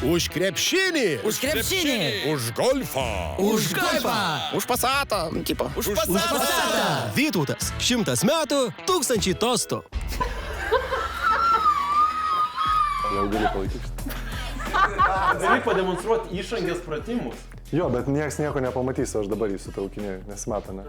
Už krepšinį. Už krepšinį. Už golfą. Už golfą. Už pasatą. Tipo. Už pasatą. Vytautas. 100 metų, 1000 tostų. Jau gali palaikyti. Gali pademonstruoti išangės pratimus. Jo, bet nieks nieko nepamatys, aš dabar įsitraukinėjau, nesimato, ne?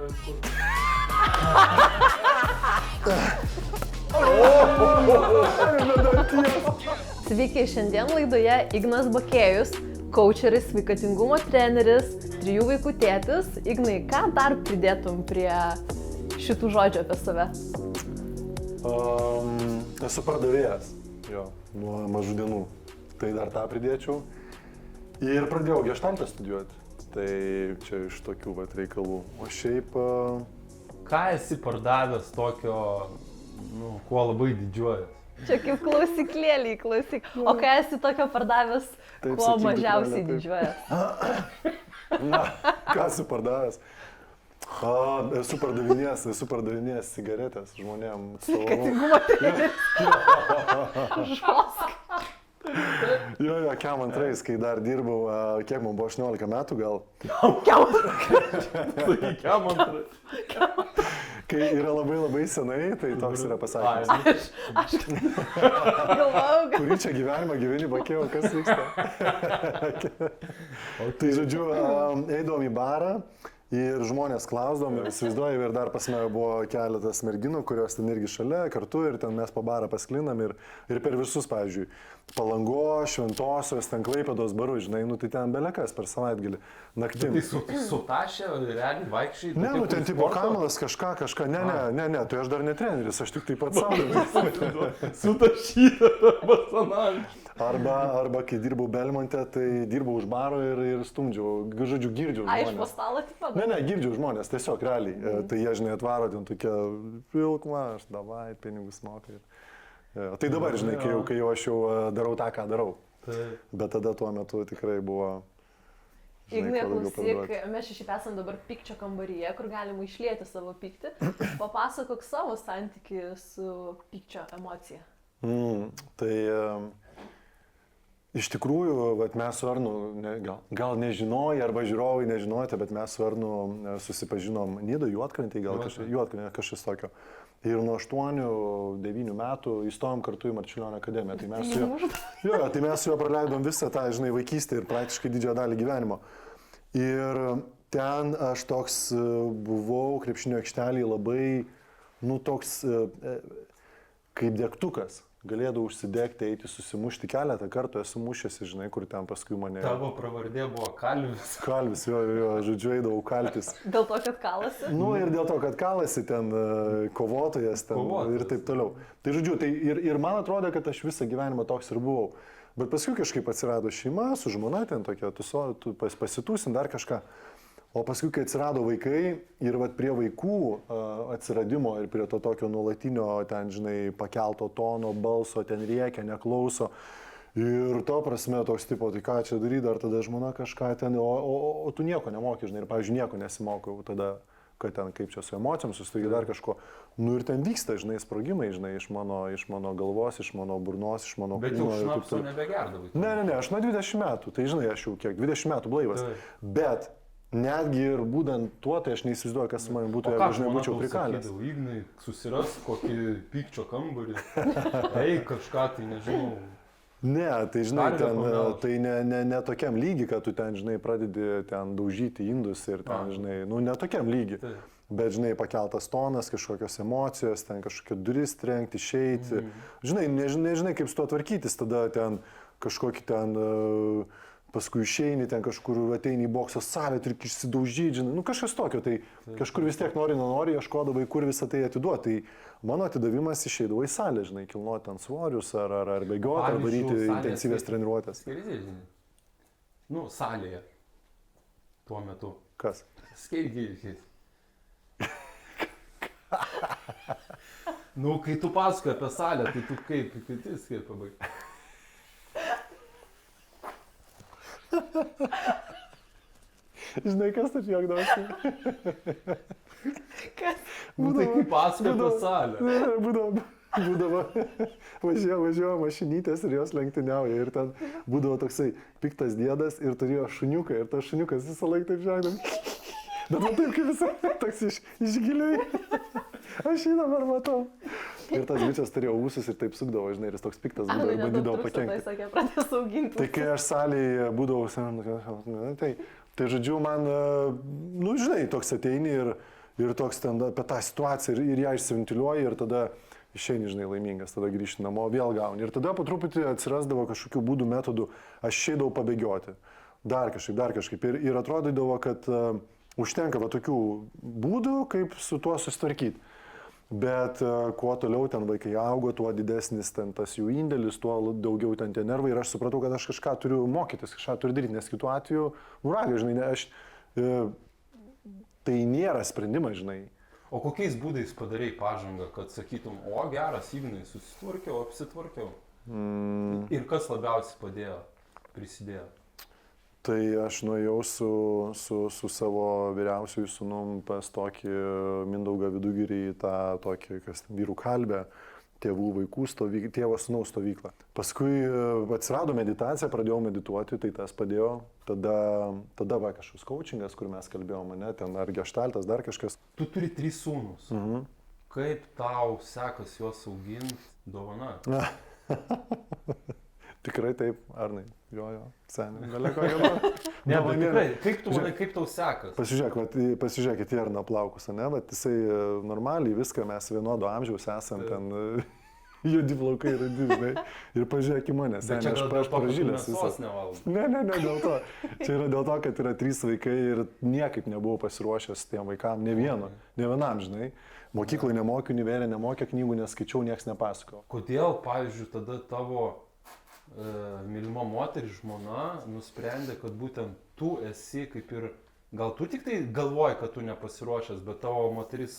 Sveiki, šiandien laidoje Ignas Bakėjus, coacheris, sveikatingumo treneris, 3 vaikų tėtis. Ignai, ką dar pridėtum prie šitų žodžių apie save? Esu pardavėjas, jo, nuo mažų dienų. Tai dar tą pridėčiau. Ir pradėjau geštaltą studijuoti. Tai čia iš tokių reikalų. O šiaip... Ką esi pardavęs tokio, kuo labai didžiuojas? Čia kaip klausyklėliai, klausyk. O ką esi tokio pardavęs, Taip, kuo sakykit, mažiausiai taip. didžiuojas? Na, ką esu pardavęs? Esu pardavinėjęs cigaretės žmonėms. Sveikatingumo treneris. Žosk. Jo, kiam antrais, kai dar dirbau, kiek man buvo 18 metų gal. Kiam antras. Kai yra labai senai, tai toks yra pasakymas. Aš galvojau, kad... Kurį čia gyvenimą gyveni, Bakėjau, kas vyksta? Tai žodžiu, eidavom į barą ir žmonės klausdavom, įsivaizduoju, ir dar pas mane buvo keletas merginų, kurios ten irgi šalia, kartu, ir ten mes po barą pasklinam ir per visus, pavyzdžiui, Palangos, Šventosios, ten Klaipėdos barų, žinai, tai ten belekas per savaitgalį, naktim. Tai sutašė, realiai vaikščiai? Ne, ten tipo Kamalas kažką, ne, tai aš dar ne treneris, aš tik taip pat savo. Sutašyta basanavį. Arba kai dirbau Belmonte, tai dirbau už baro ir stumdžiau, žodžiu, girdžiau žmonės. Iš po stalo tipo? Ne, girdžiau žmonės, tiesiog realiai. Tai jie, žinai, atvaro ten tokia, pilkma, aš davai, pinigus mokai. Tai dabar, žinai, kai jau aš jau darau tą, ką darau. Bet tada tuo metu tikrai buvo... Ignai, klausyk, mes šiaip esam dabar pykčio kambaryje, kur galima išlieti savo pyktį. Papasakok savo santykį su pykčio emocija. Tai iš tikrųjų, mes su Arnu, gal nežinojai arba žiūrovai nežinojote, bet mes su Arnu susipažinom Nido Juodkrantėje, gal kažkas tokio. Ir nuo 8-9 metų įstojom kartu į Marčiulionio akademiją. Tai mes su juo praleidom visą tą, žinai, vaikystę ir praktiškai didžiąją dalį gyvenimo. Ir ten aš toks buvau krepšinio aikštelėje labai, toks kaip degtukas. Galėdavau užsidegti, eiti, susimušti keletą kartų, esu mušęsi, žinai, kur ten paskui mane... Tavo pravardė buvo Kalvis. Kalvis, jo, žodžiu, eidavau kaltis. Dėl to, kad kalasi? Ir dėl to, kad kalasi ten kovotojas ten ir taip toliau. Tai žodžiu, ir man atrodo, kad aš visą gyvenimą toks ir buvau. Bet paskui kažkaip atsirado šeima, su žmona ten tokia, tu pasitūsin dar kažką. O paskui, kai atsirado vaikai ir prie vaikų atsiradimo ir prie to tokio nuolatinio, ten, žinai, pakelto tono, balso, ten rėkia, neklauso. Ir to prasme toks tipo, tai ką čia daryti, ar tada žmona kažką ten, o tu nieko nemoki, žinai, ir, pavyzdžiui, nieko nesimokau tada, kad ten kaip čia su emocijom, susitaigi dar kažko. Ir ten vyksta, žinai, sprogimai, žinai, iš mano galvos, iš mano burnos, iš mano kūno. Bet jau šnapso nebegerdavai. Ne, aš nuo 20 metų, tai žinai, aš jau kiek, 20 metų blaivas. Bet netgi ir būdant tuo, tai aš neįsivaizduoju, kas man būtų, jeigu aš nebūčiau prikalęs. Ignai, susiras kokį pykčio kambarį, kažką tai nežinau. Ne, tai žinai, tai ne tokiam lygi, kad tu ten, žinai, pradedi ten daužyti indus ir ten, žinai, ne tokiam lygi. Bet, žinai, pakeltas tonas, kažkokios emocijos, ten kažkokia duris trenkti, išeiti. Žinai, nežinai, kaip su tuo tvarkytis, tada ten kažkokį ten... Paskui išeini, ten kažkur ateini į bokso salę, turi išsidaužyti, žinai, kažkas tokio, tai kažkur vis tiek nori, ieškodavai, kur visą tai atiduoti. Tai mano atidavimas išeidavo į salę, žinai, kilnuoti ant svorius, ar bėgioti, ar daryti intensyvės treniruotės. Salėje tuo metu. Kas? Skeitgiai. Kai tu pasakoji apie salę, tai tu kaip pabaigi? Žinai, kas taip juokdavosi? Kas? Tai kaip pasakoji apie salę? Būdavo. būdavo, važiuoja mašinytės ir jos lenktyniauja. Ir ten būdavo toksai piktas dėdas ir turėjo šuniuką. Ir tas šuniukas visą laiką taip žaidam. Bet man taip kaip visą toks iš giliai. Aš jį dabar matau. Ir tas bičias turėjo ūsus ir taip sukdavo, žinai, ir jis toks piktas būdavo ir bandydavo pakenkti. Tai sakė, pradės auginti. Tai kai aš salėje būdavau, tai žodžiu, man, nu žinai, toks ateini ir toks ten apie tą situaciją ir ją išsiventiliuoji ir tada išeini, žinai, laimingas, tada grįžti namo, vėl gauni. Ir tada po truputį atsirasdavo kažkokių būdų, metodų, aš išeidavau pabėgioti. Dar kažkaip. Ir atrodydavo, kad užtenka va tokių būdų, kaip su tuo susitvarkyti. Bet kuo toliau ten vaikai augo, tuo didesnis ten tas jų indėlis, tuo daugiau ten tie nervai. Ir aš supratau, kad aš kažką turiu mokytis, kažką turiu daryti, nes kitu atveju, uragai, žinai, tai nėra sprendimas, žinai. O kokiais būdais padarei pažangą, kad sakytum, o geras, Ignai, susitvarkiau, apsitvarkiau? Ir kas labiausiai prisidėjo? Tai aš nuėjau su savo vyriausiųjų sūnum pas tokį Mindaugą Vidugirį į tą tokį, kas vyrų kalbę, tėvų vaikų stovyklą, tėvo sūnaus stovyklą. Paskui atsirado meditacija, pradėjau medituoti, tai tas padėjo. Tada va kažkoks coachingas, kur mes kalbėjome, ne, ten ar gestaltas, dar kažkas. Tu turi 3 sūnus. Kaip tau sekas juos auginti dovana? Tikrai taip, Arnai. Jo, seniai. Galėko gana. Ne, bet tikrai, kaip tu manai, kaip tau sekas? Pasižiūrėkit į Arną plaukus, ne? Vat jisai normaliai viską, mes vienodo amžiaus esam ten, judi plaukai ir žinai. Ir pažiūrėk į mane, seniai, aš pražylęs visas. Ne, dėl to. Čia yra dėl to, kad yra 3 vaikai ir niekaip nebuvau pasiruošęs tiem vaikam, ne vienam, žinai. Mokyklai nemokė, univerė nemokė, knygų neskaičiau, nieks nepasakojo. Kodėl, pavyzdžiui, tada tavo mylima moteris, žmona, nusprendė, kad būtent tu esi kaip ir, gal tu tik tai galvoji, kad tu nepasiruošęs, bet tavo moteris,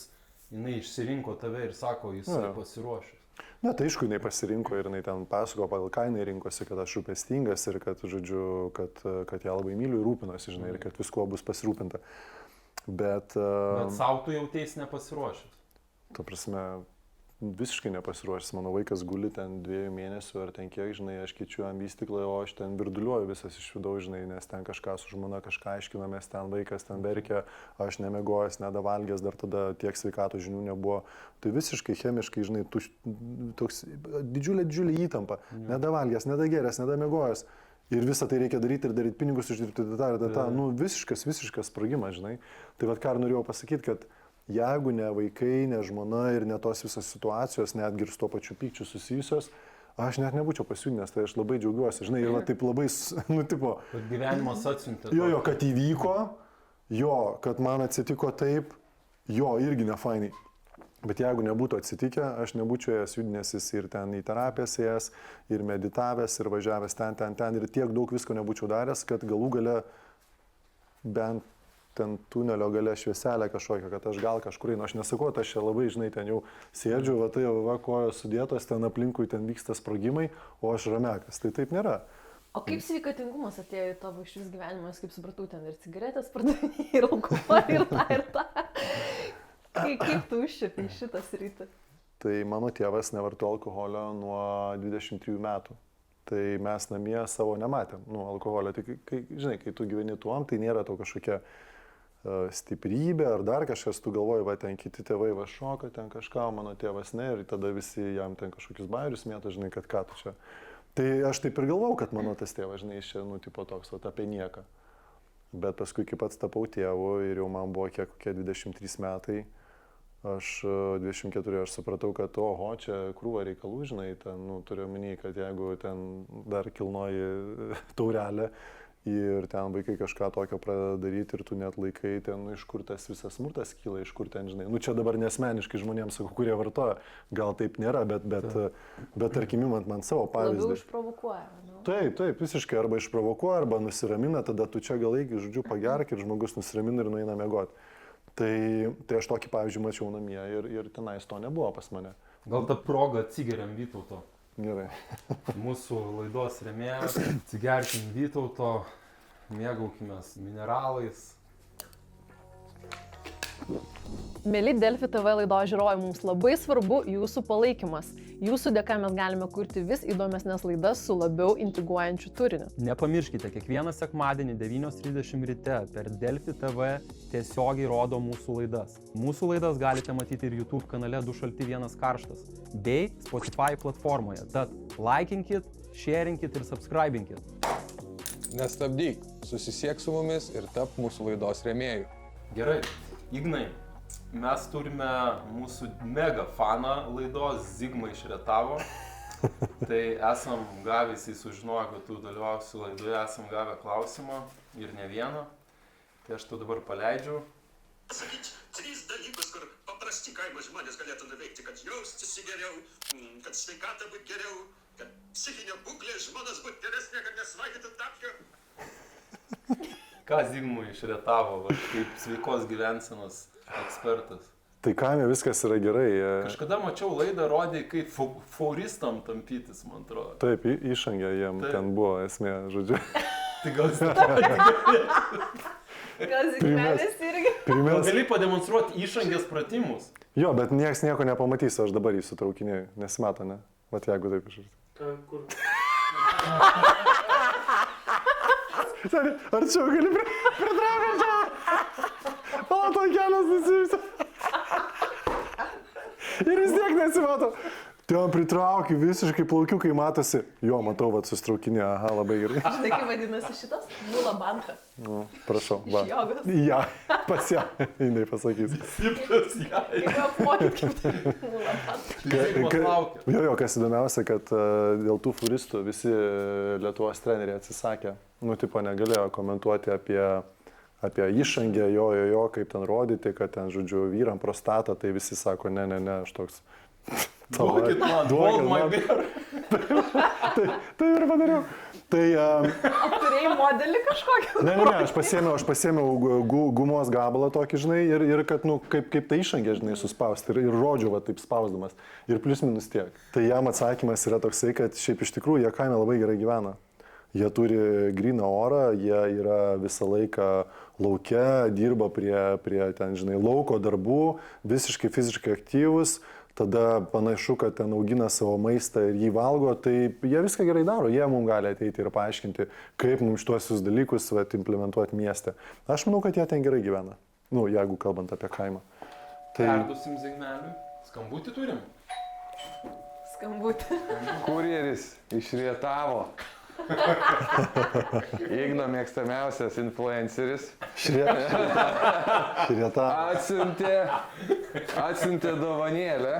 jinai išsirinko tave ir sako, jisai pasiruošęs. Na, tai aišku, jinai pasirinko ir jinai ten pasako, pagal ką jinai rinkosi, kad aš rūpestingas ir kad, žodžiu, kad ją labai myliu ir rūpinosi, žinai, ir kad visko bus pasirūpinta. Bet savo tu jautėsi nepasiruošęs. Ta prasme, visiškai nepasiruošęs. Mano vaikas guli ten 2 mėnesių ar ten kiek, žinai, aš keičiu jam vystyklą, o aš ten virduliuoju visas iš vidaus, žinai, nes ten kažką su žmona, kažką aiškinamės, ten vaikas ten verkia, aš nemegojęs, nedavalgęs, dar tada tiek sveikatos žinių nebuvo. Tai visiškai chemiškai, žinai, toks didžiulė įtampa, nedavalgęs, nedageręs, nedamegojęs. Ir visą tai reikia daryti ir daryti pinigus, uždirbti nu visiškas sprogimas, žinai. Tai vat ką norėjau pasakyti, kad jeigu ne vaikai, ne žmona ir ne tos visos situacijos, netgi ir su tuo pačiu pykčiu susijusios, aš net nebūčiau pasiūlynęs, tai aš labai džiaugiuosi, žinai, ir taip labai, nu, tipo... Kad gyvenimas atsiuntė. Jo, kad įvyko, kad man atsitiko taip, irgi ne fainai. Bet jeigu nebūtų atsitikę, aš nebūčiau jas judinęsis ir ten į terapijas ėjęs, ir meditavęs, ir važiavęs ten, ir tiek daug visko nebūčiau daręs, kad galų gale bent ten tunelio gale švieselę kažkokią, kad aš gal kažkur einu. Aš nesakau, aš čia labai, žinai, ten jau sėdžiu, va tai va kojos sudėtos, ten aplinkui ten vyksta sprogimai, o aš ramekas. Tai taip nėra. O kaip sveikatingumas atėjo į tavo išvis gyvenimas, kaip supratau, ten ir cigaretės pardavinėjai, ir alkoholį, ir tą. Kaip tu užčiapai šitą sritį? Tai mano tėvas nevartojo alkoholio nuo 23 metų. Tai mes namie savo nematėm, alkoholio. Tai, žinai, kai tu gyveni tuom, tai nėra to kažkokia stiprybė ar dar kažkas, tu galvoji, va ten kiti tėvai va šoka, ten kažką, mano tėvas ne, ir tada visi jam ten kažkokius bairius mėto, žinai, kad ką tu čia. Tai aš taip ir galvau, kad mano tas tėvas, žinai, čia, tipo toks, va, apie nieką. Bet paskui, kai pats tapau tėvu ir jau man buvo kokie 23 metai, aš 24, aš supratau, kad oho, čia krūva reikalų, žinai, ten, turiu omeny, kad jeigu ten dar kilnoji taurelę ir ten vaikai kažką tokio pradeda daryti ir tu net laikai ten, iš kur tas visas smurtas kyla, iš kur ten, žinai, čia dabar nesmeniškai žmonėms sakau, kurie vartoja, gal taip nėra, bet tarkim, imant man savo pavyzdį. Labiau išprovokuoja, nu? Taip, visiškai, arba išprovokuoja, arba nusiramina, tada tu čia gal eigi, žodžiu, pagerk ir žmogus nusiramina ir nueina miegoti. Tai aš tokį pavyzdžiui mačiau namie ir tenais to nebuvo pas mane. Gal tą progą atsigeriam Vytauto. Gerai. Mūsų laidos rėmėjas, atsigerkim Vytauto, mėgaukimės mineralais. Mėly Delfi TV laidos žiūrovai, mums labai svarbu jūsų palaikymas. Jūsų dėka mes galime kurti vis įdomesnės laidas su labiau intriguojančiu turiniu. Nepamirškite, kiekvieną sekmadienį 9:30 ryte per Delfi TV tiesiogiai rodo mūsų laidas. Mūsų laidas galite matyti ir YouTube kanale Du šalti vienas karštas bei Spotify platformoje. Tad laikinkit, sharingkit ir subscribinkit. Nestabdyk, susisiek su mumis ir tap mūsų laidos rėmėjų. Gerai, Ignai, mes turime mūsų mega faną laidos Zigmą iš Rietavo. Tai esam gavę, jisai sužinojo, kad tu dalyvausi laidoje, esam gavę klausimą ir ne vieną. Tai aš tu dabar paleidžiu. Sakyti, 3 dalykus, kur paprasti kaimo žmonės galėtų nuveikti, kad jaustųsi geriau, kad sveikata būtų geriau, kad psichinė būklė žmonos būtų geresnė, kad nesvaigytų tapkio. Ką Zigmui iš Rietavo, va, kaip sveikos gyvensenos ekspertas? Tai kaime viskas yra gerai. Kažkada mačiau laidą, rodė, kaip fauristam tampytis, man atrodo. Taip, išangė jiem ten buvo esmė, žodžiu. Tai gal jis Gal Zigmelis irgi? Gal gali pademonstruoti išangės pratimus? Jo, bet nieks nieko nepamatys, aš dabar jį sutraukinėjau, nesimato, ne? Vat jeigu taip išarti. Kur? Arčiau gali pritraukti čia? Palato kelias nusivysi. Ir vis tiek nesimato. Ten pritraukiu, visiškai plaukiukai matosi. Jo, matau, vat sustraukinė, aha, labai gerai. Žinai, kaip vadinasi šitas? Nula banka. Nu, prašau, va. Iš jogos. Ja, pas ją, jinai pasakys. Sipras jai. Kaip apmokyt, kaip tai nula banka. Zigmas laukia. Jo, kas įdomiausia, kad dėl tų furistų visi Lietuvos treneriai atsisakė. Nu, tipo, negalėjo komentuoti apie išangę, jo, kaip ten rodyti, kad ten, žodžiu, vyram prostatą, tai visi sako, ne, aš toks. Duokit man, hold my beer. Tai ir padariau. Tai... Turėjai modelį kažkokį? Ne, aš pasėmiau gumos gabalą tokį, žinai, ir kad, nu, kaip tai išangė, žinai, suspausti ir rodžiu, va, taip spausdamas. Ir plius minus tiek. Tai jam atsakymas yra toksai, kad šiaip iš tikrųjų jie kaime labai gerai gyvena. Jie turi gryną orą, jie yra visą laiką lauke, dirba prie ten, žinai, lauko darbų, visiškai fiziškai aktyvus. Tada panašu, kad ten augina savo maistą ir jį valgo, tai jie viską gerai daro, jie mums gali ateiti ir paaiškinti, kaip mums šiuosius dalykus implementuoti mieste. Aš manau, kad jie ten gerai gyvena, nu, jeigu kalbant apie kaimą. Tai... Perdusim Zigneliui. Skambutį turim? Skambutį. Kurjeris iš Rietavo. Igno mėgstamiausias influenceris. Šrieta. Atsiuntė dovanėlę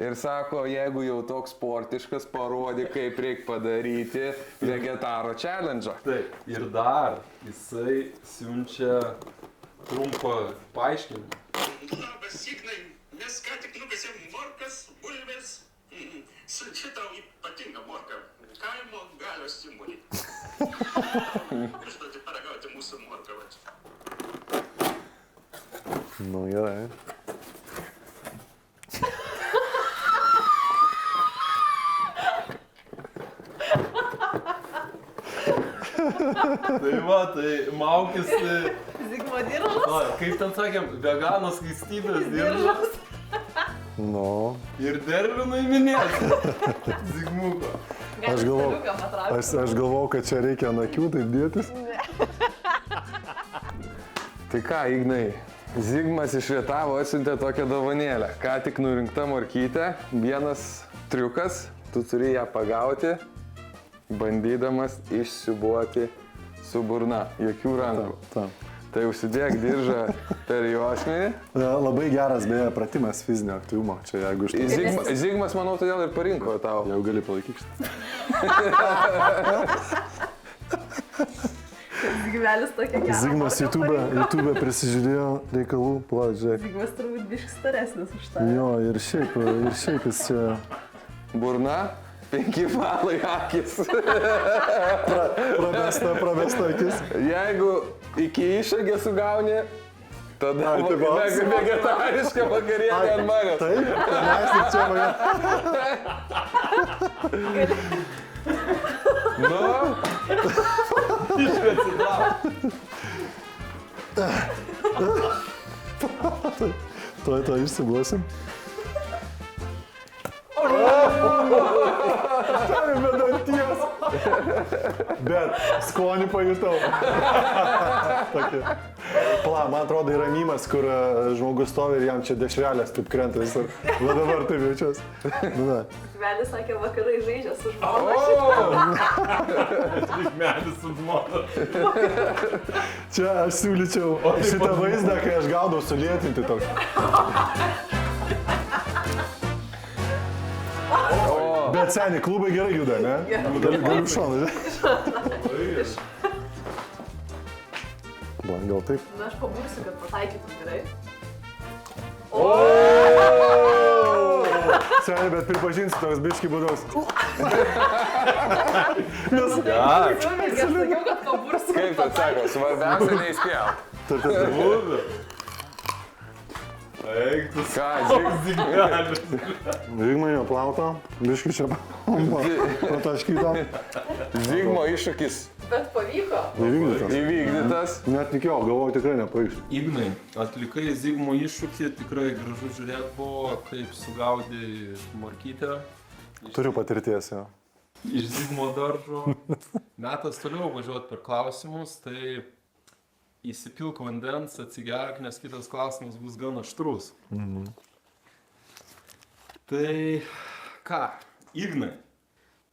ir sako, jeigu jau toks sportiškas, parodyk, kaip reikia padaryti vegetaro challenge. Taip, ir dar jisai siunčia trumpą paaiškinimą. Labas, Ignai, mes ką tik nukasėm morkas, bulves, siunčiu tau ypatingą morką. Kaimo galios simbolį. Išduoti paragauti mūsų morką. Nu, gerai. Tai va, tai Maukis, Zigmo diržas. kaip ten sakėm, veganos skaistybės diržas. Nu. Ir derlių nuiminėti. Zigmuko. Aš galvau, kad čia reikia ant akių taip dėtis. Tai ką, Ignai, Zigmas iš Rietavo atsiuntė tokią dovanėlę. Ką tik nurinkta morkytė, vienas triukas, tu turi ją pagauti, bandydamas išsiūbuoti su burna, jokių rankų. Taip. Tai užsidėk diržą per juosmenį. Labai geras, beje, pratimas fizinio aktyvumo. Čia jeigu iš to... Zigmas, manau, todėl ir parinko tau. Jau gali palaikyti. Zigmelis tokia gera. Zigmas YouTube prisižiūrėjo reikalų, plačiai. Zigmas turbūt biškai staresnis už tą. Jo, ir šiaip jis čia... Burna, 5 balai akis. Pravesta akis. Jeigu iki išangės sugauni, tada vegetarišką vakarienę ant manęs. Taip, mes ir čia mane. Nu, Iškasi tau. To išsibuosim. Be danties. Bet skonį pajutau. Tokia. Man atrodo, yra mymas, kur žmogus stovi ir jam čia dešrelės taip krenta visur. Va dabar taip jaučiuosi. Medis sakė, vakarai žaidžia su žmona. Medis su žmona. Čia aš siūlyčiau šitą vaizdą, kai aš gaudau sulėtinti toks. Bet seniai, klubai gerai juda, ne? Galiu šoną. Gal taip? Na, aš pabūsiu, kad pataikytum gerai. Seniai, bet pripažinsiu, toks biški būdaus. Aš sakiau, kad pabūsiu. Kaip tai sako, svarbiausia neįspėjau. Eik, tu Ką, zigmelis. Zigmai aplauto, biški čia pataškyto. Zigmo iššūkis Bet pavyko. įvykdytas. Net tikėjau, galvoju tikrai nepavyks. Ignai, atlikai Zigmo iššūkį, tikrai gražu žiūrėti buvo, kaip sugaudė morkytę. Turiu patirties jo. Iš Zigmo daržo. Metas toliau važiuoti per klausimus, tai įsipilk vandens, atsigerk, nes kitas klausimas bus gan aštrus. Tai ką, Ignai,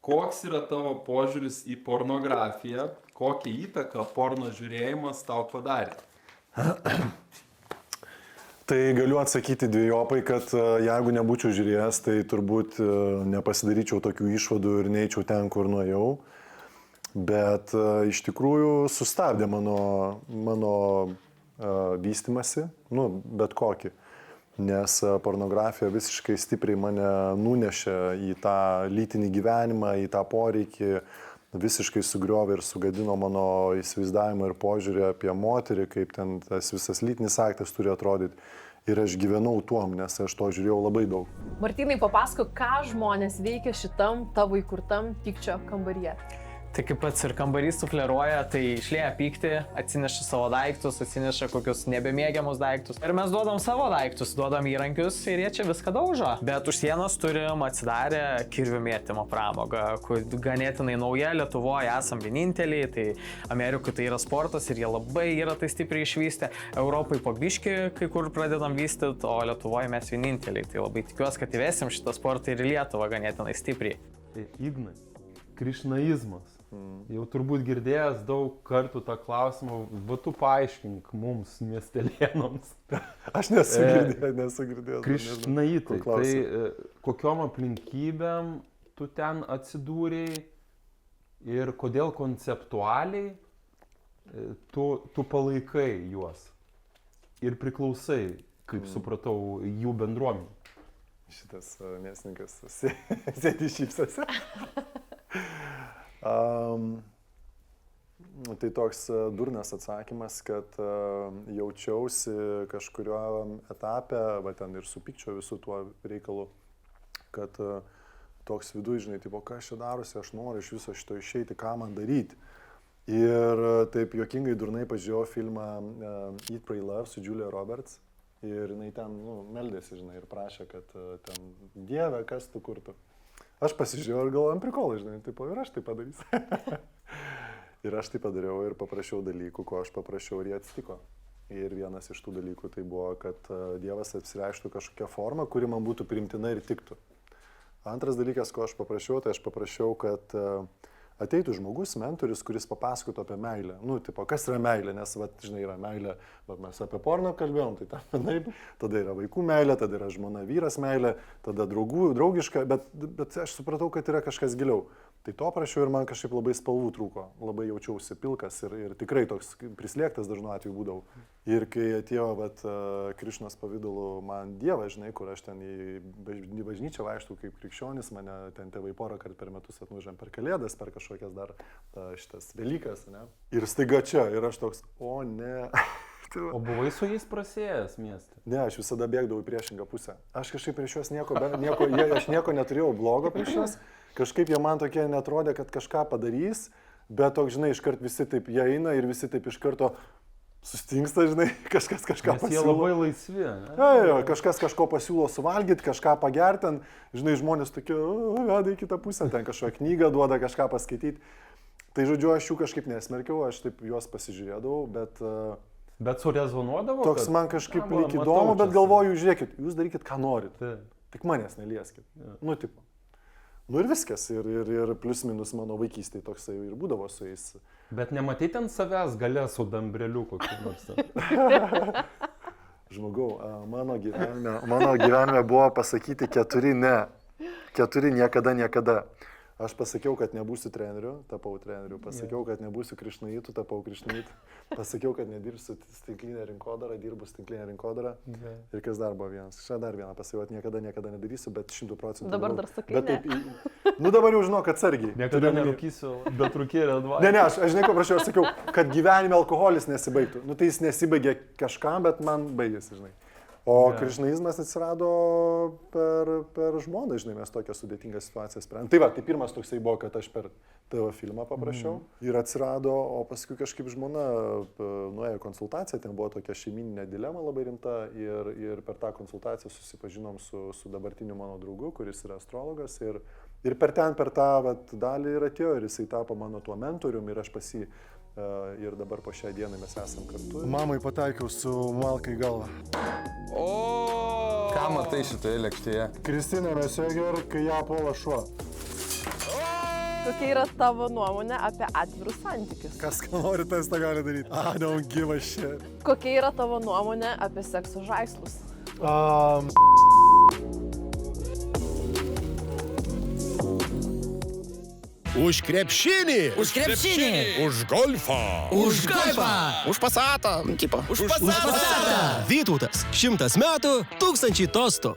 koks yra tavo požiūris į pornografiją, kokią įtaką porno žiūrėjimas tau padarė? Tai galiu atsakyti dviejopai, kad jeigu nebūčiau žiūrėjęs, tai turbūt nepasidaryčiau tokių išvadų ir neičiau ten, kur nuėjau. Bet iš tikrųjų sustabdė mano vystimasi, bet kokį. Nes pornografija visiškai stipriai mane nunešė į tą lytinį gyvenimą, į tą poreikį, visiškai sugriovė ir sugadino mano įsivaizdavimą ir požiūrį apie moterį, kaip ten tas visas lytinis aktas turi atrodyti. Ir aš gyvenau tuom, nes aš to žiūrėjau labai daug. Martynai, papasakok, ką žmonės veikia šitam tavo įkurtam pykčio kambaryje. Tai kaip pats ir kambarys sufleruoja, tai išlieja pyktį, atsineša savo daiktus, atsineša kokius nebemėgiamus daiktus. Ir mes duodam savo daiktus, duodam įrankius ir jie čia viską daužo. Bet už sienos turim atsidarę kirvių mėtymo pramogą, kur ganėtinai nauja, Lietuvoje esam vieninteliai, tai Amerikoje tai yra sportas ir jie labai yra tai stipriai išvystę. Europai po biškį kai kur pradedam vystyti, o Lietuvoje mes vieninteliai. Tai labai tikiuosi, kad įvesim šitą sportą ir į Lietuvą ganėtinai stipriai. Tai Ignai, krišnaizmas. Jau turbūt girdėjęs daug kartų tą klausimą, va tu paaiškink mums, miestelėnams. Aš nesu girdėjęs. Krišnaitai, tai kokiom aplinkybėm tu ten atsidūrėjai ir kodėl konceptualiai tu palaikai juos ir priklausai, kaip supratau, jų bendruomenį. Šitas mėsininkas sėdi šypsosi. Tai toks durnas atsakymas, kad jaučiausi kažkurio etape, va ten ir su pykčio visų tuo reikalu, kad toks viduj, žinai, tipo, kas čia darosi, aš noriu iš viso šito išeiti, ką man daryti. Ir taip juokingai durnai pažiūrėjau filmą Eat, Pray, Love su Julia Roberts ir jinai ten meldėsi, žinai, ir prašė, kad ten Dieve, kas tu kurtų. Aš pasižiūrėjau ir galvojom prikolai, žinai, tipo, ir aš tai padarysiu. Ir aš tai padariau ir paprašiau dalykų, ko aš paprašiau ir jie atsitiko. Ir vienas iš tų dalykų tai buvo, kad Dievas apsireišktų kažkokią formą, kuri man būtų priimtina ir tiktų. Antras dalykas, ko aš paprašiau, tai aš paprašiau, kad ateitų žmogus, mentorius, kuris papasakotų apie meilę. Nu, tipo, kas yra meilė, nes, va, žinai, yra meilė, va, mes apie porno kalbėjom, tai taip, tada yra vaikų meilė, tada yra žmona vyras meilė, tada draugiška, bet aš supratau, kad yra kažkas giliau. Tai to prašiau ir man kažkaip labai spalvų trūko, labai jaučiausi pilkas ir tikrai toks prislėgtas dažnu atveju būdavau. Ir kai atėjo Krišnos pavidalu man Dievas, žinai, kur aš ten į bažnyčią vaikštau kaip krikščionis, mane ten tėvai porą kartų per metus atnužėm per Kalėdas, per kažkokias dar šitas Velykas, ne? Ir staiga čia, ir aš toks, o ne. O buvai su jais prasėjęs mieste? Ne, aš visada bėgdavau į priešingą pusę. Aš kažkaip prieš juos aš nieko neturėjau blogo prieš juos. Kažkaip jie man tokie netrodė, kad kažką padarys, bet toks, žinai, iškart visi taip jie eina ir visi taip iš karto sustingsta, žinai, kažkas kažką Nes jie pasiūlo. labai laisvi. Ne? Jo, kažkas kažko pasiūlo suvalgyti, kažką pagerti, ten, žinai, žmonės tokie, veda į kitą pusę, ten kažkokią knygą duoda, kažką paskaityti. Tai žodžiu, aš jų kažkaip nesmerkiau, aš taip juos pasižiūrėdavau, bet Bet surezonuodavo? toks kad- man kažkaip Na, lyg matau įdomu, bet čia. galvoju, žiūrėkit, jūs darykit, ką norit. Taip. Tik manęs nelieskit. Nu, tipo. Nu ir viskas. Ir plius minus mano vaikystėje toksai ir būdavo su jais. Bet nematai ten savęs gale su dambreliu kokiu nors. ten? Žmogau, mano gyvenime buvo pasakyti 4 ne. 4 niekada. Aš pasakiau, kad nebūsiu treneriu, tapau treneriu. Pasakiau, kad nebūsiu krišnaitu, tapau krišnaitu. Pasakiau, kad nedirbsiu tinklinę rinkodarą, dirbu tinklinę rinkodarą. Ir kas dar buvo vienas. Šią dar vieną pasakiau, kad niekada nedarysiu, bet 100%. Dabar dar sakai, bet taip, nu dabar jau žinau, kad atsargiai. Niekada nerūkysiu, bet rūkėlė dvasia. Ne, aš žinai, ko prašiau, aš sakiau, kad gyvenime alkoholis nesibaigtų. Nu tai jis nesibaigė kažkam, bet man baigėsi, žinai. O krišnaizmas atsirado per žmoną, žinai, mes tokią sudėtingą situaciją sprendėme. Tai va, tai pirmas toksai buvo, kad aš per TV filmą paprašiau ir atsirado, o paskui kažkaip žmona nuėjo konsultaciją, ten buvo tokia šeimininė dilema labai rimta ir per tą konsultaciją susipažinom su dabartiniu mano draugu, kuris yra astrologas ir per tą dalį ir atėjo ir jisai tapo mano tuo mentorium ir aš pas jį ir dabar po šią dieną mes esam kartu. Mamai pataikiau su malkai galva. O, ką matai šitoje lėkštėje? Kristina Messenger, kai ją puola šuo. Kokia yra tavo nuomonė apie atvirus santykius? Kas ką nori, tas tą gali daryti. I don't give a shit. Kokia yra tavo nuomonė apie sekso žaislus? Už krepšinį. Už krepšinį. Už golfą. Už golfą. Už pasatą. Tipo. Už Už pasatą. Vytautas. 100 metų, 1000 tostų.